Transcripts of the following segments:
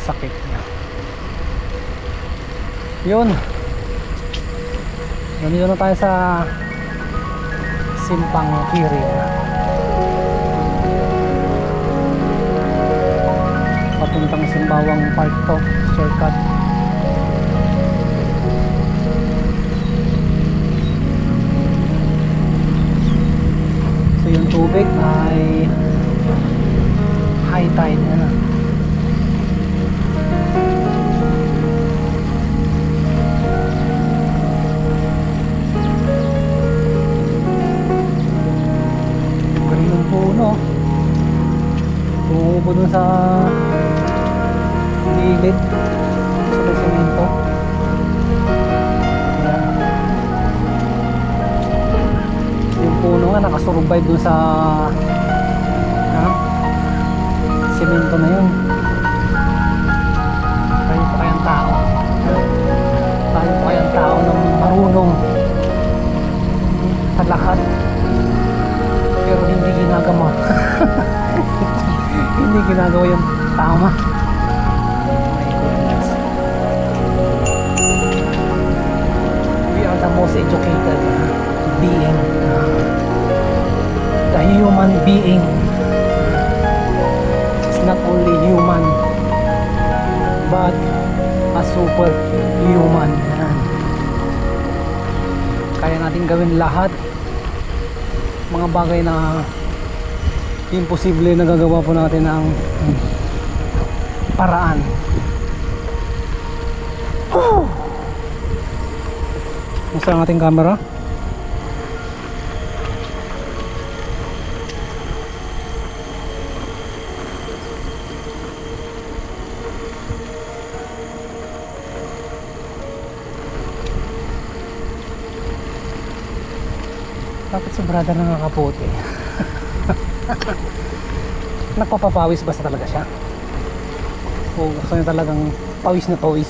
sakit niya. Yun, nandito na tayo sa Simpang Kiri. Papuntang Simbawang Park to, shortcut. So yung tubig ay high tide na. Galing ng puno. Tumubo dun sa gilid sa semento. Yung puno nga nakasurvive dun sa semento na yun. Tayo pa kayang tao. Tayo pa kayang tao na marunong sa lahat pero hindi ginagawa. Hindi ginagawa yung tama. My goodness. We are the most educated being, the human being. It's not only human but a super human. Kaya natin gawin lahat mga bagay na imposible na gagawa po natin ng paraan. Gusto ang ating camera? Bakit si brother nakakaputi? Nagpapapawis basta talaga siya? O gusto niya talagang pawis na pawis?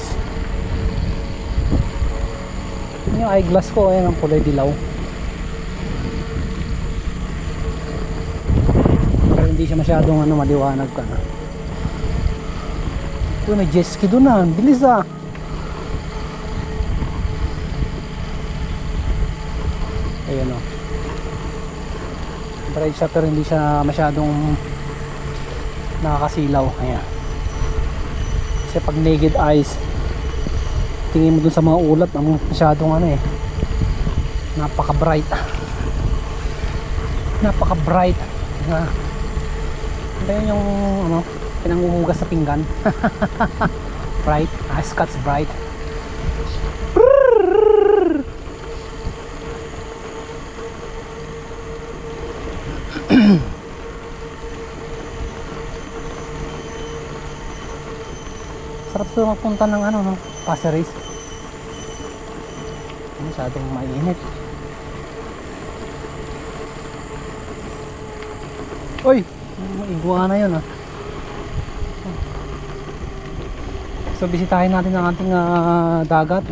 Yung eyeglass ko, ayan ang kulay dilaw. Pero hindi siya masyadong maliwanag ka na. Ito, may jet ski doon na. Bilis ah! Ayan o. Bright siya pero hindi siya masyadong nakakasilaw. Ayan. Kasi pag naked eyes, tingin mo dun sa mga ulat, masyadong napaka bright. Napaka bright. Ano yung pinanguhugas sa pinggan? Bright. Scotch Bright. Sarap ito magpunta ng Pasir Ris. Masyadong mainit. Uy! Iguana yun ah. So bisitahin natin ang ating dagat.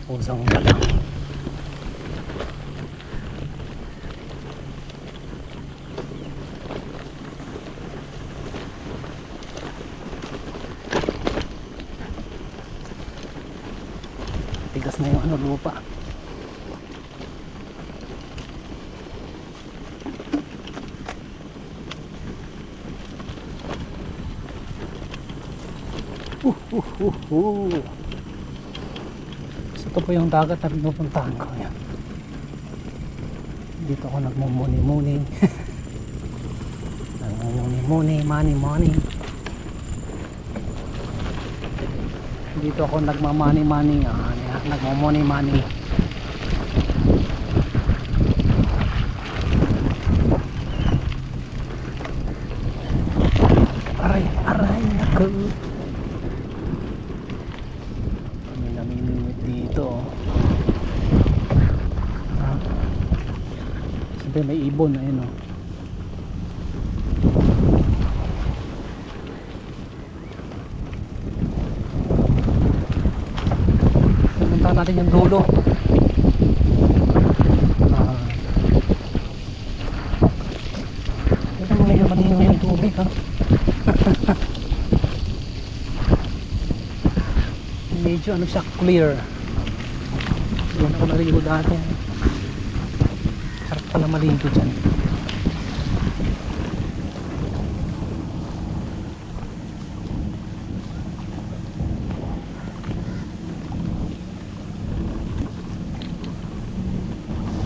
Pusang balang. Tigas na yung lupa. So ito po yung dagat na pinupuntahan ko. Yan. Dito ako nagmumuni-muni. Nagmumuni-muni, money. Dito ako nagmamani-mani. Nagmumuni-mani. Aray, naku. Kami namimimit dito. Siyempre may ibon, ayun o. Pupuntahan natin yung dulo. malinaw yung tubig ha. Medyo ano siya, clear. Doon ako naligo dati. Sarap pala maligo dyan.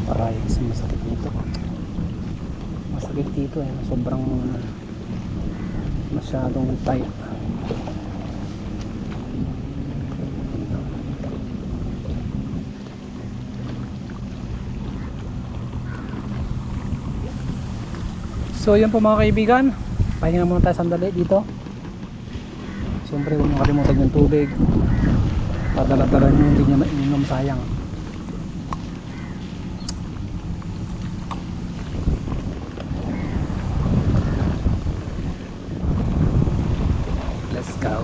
Parang masakit dito. Masakit dito eh. Sobrang masyadong tight. So yun po mga kaibigan, pahinga muna tayo sandali dito. Siyempre huwag makalimutan yung tubig, padala-dala nyo, hindi nyo mainom, sayang. Let's go.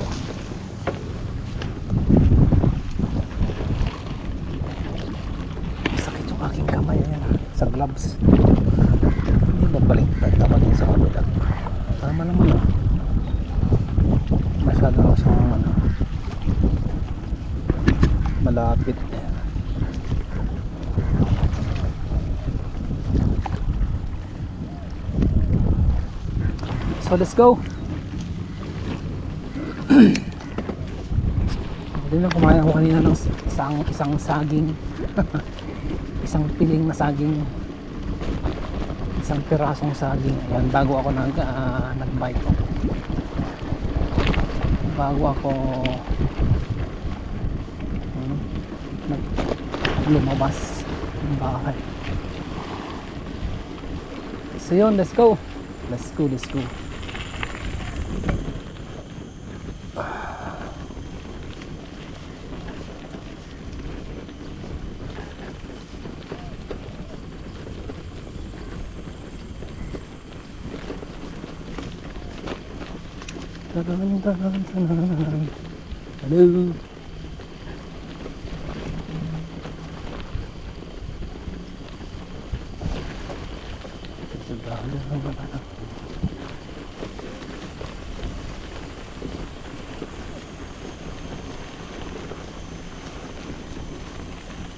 Sakit yung aking kamay sa gloves. Magbaliktad dapat din sa kabila. Tama naman masyado lang siyang malapit. So let's go. Hindi na kumain ako kanina ng isang saging. Isang piling na saging, isang pirasong saging. Ayan, bago ako nag-bike, bago ako lumabas ng bahay. So yun, let's go. Hello.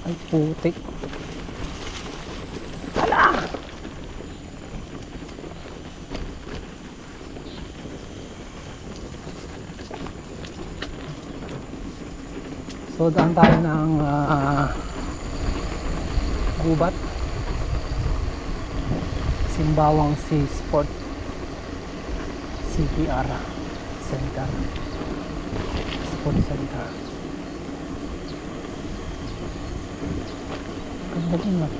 Ay putik. Hala! So daan tayo ng gubat, Simbawang Sea Sport CPR Center, Sport Center. Ganda din lang.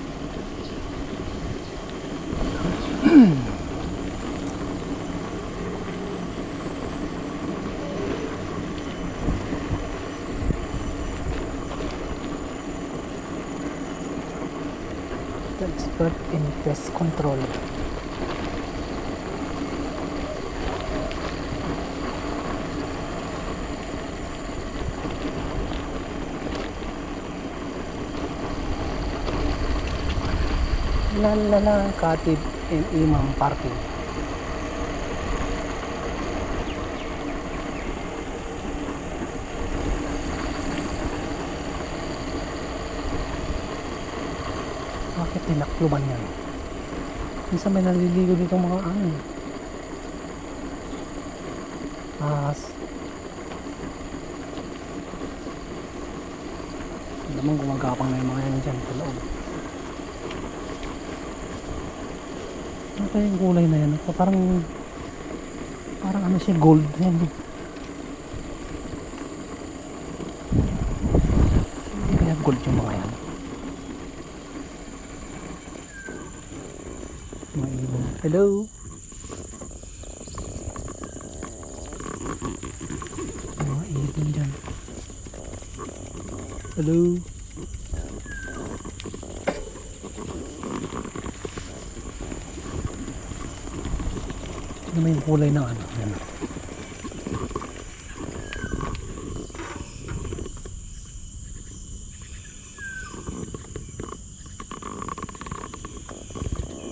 Expert in pest control. Lalala, Katib and Imam Parking. Bakit tinakluban yan? Minsan may naliligo dito mga ahas. Alam mo, gumagapang na yung mga yan dyan sa loob. Ano kaya yung kulay na yan? Parang ano siya, gold yan. Hindi kaya gold yung mga yan. Hello. Mga ibon dyan. Hello. Ano may kulay ng ano? Yan.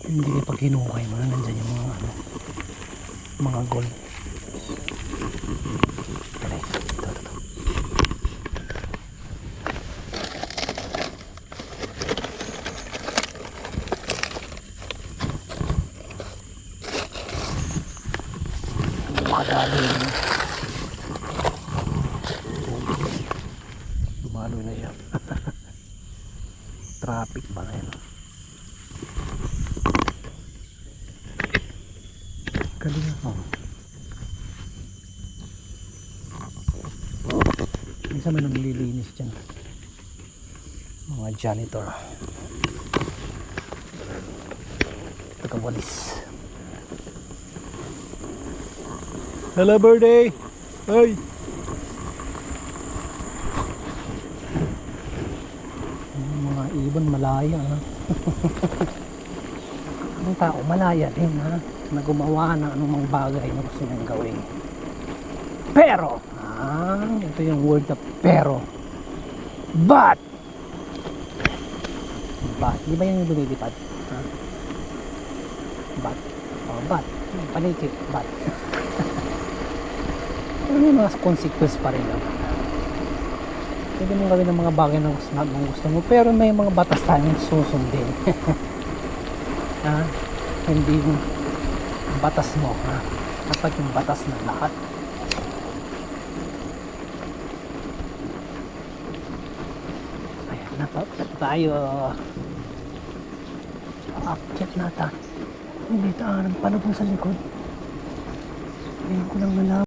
Hindi pag hinukay mo na nandyan yung mga ano. Mga gold. Dali, ito. Makadali yun. Lumalo na siya. Traffic ba na yun? Galing ako. Minsan may naglilinis dyan. Mga janitor. Tagawalis. Hello, birthday! Hey! Mga ibon malaya, ha? Ang tao malaya din, ha? Na gumawa ng anumang bagay na gusto niyang gawin. Pero, ito yung word na pero. But, di ba yung lumilipad? Ha? But, panikip, but. Pero may mga consequence pa rin lang. Pwede mong gawin ng mga bagay na gusto mo, pero may mga batas tayong susundin. Ha? Hindi yung batas mo, ha? Dapat yung batas ng lahat. Ayan, napapit tayo. Akyat nata. Hindi taan, paano kung sa likod? Ngayon ko lang nalaman.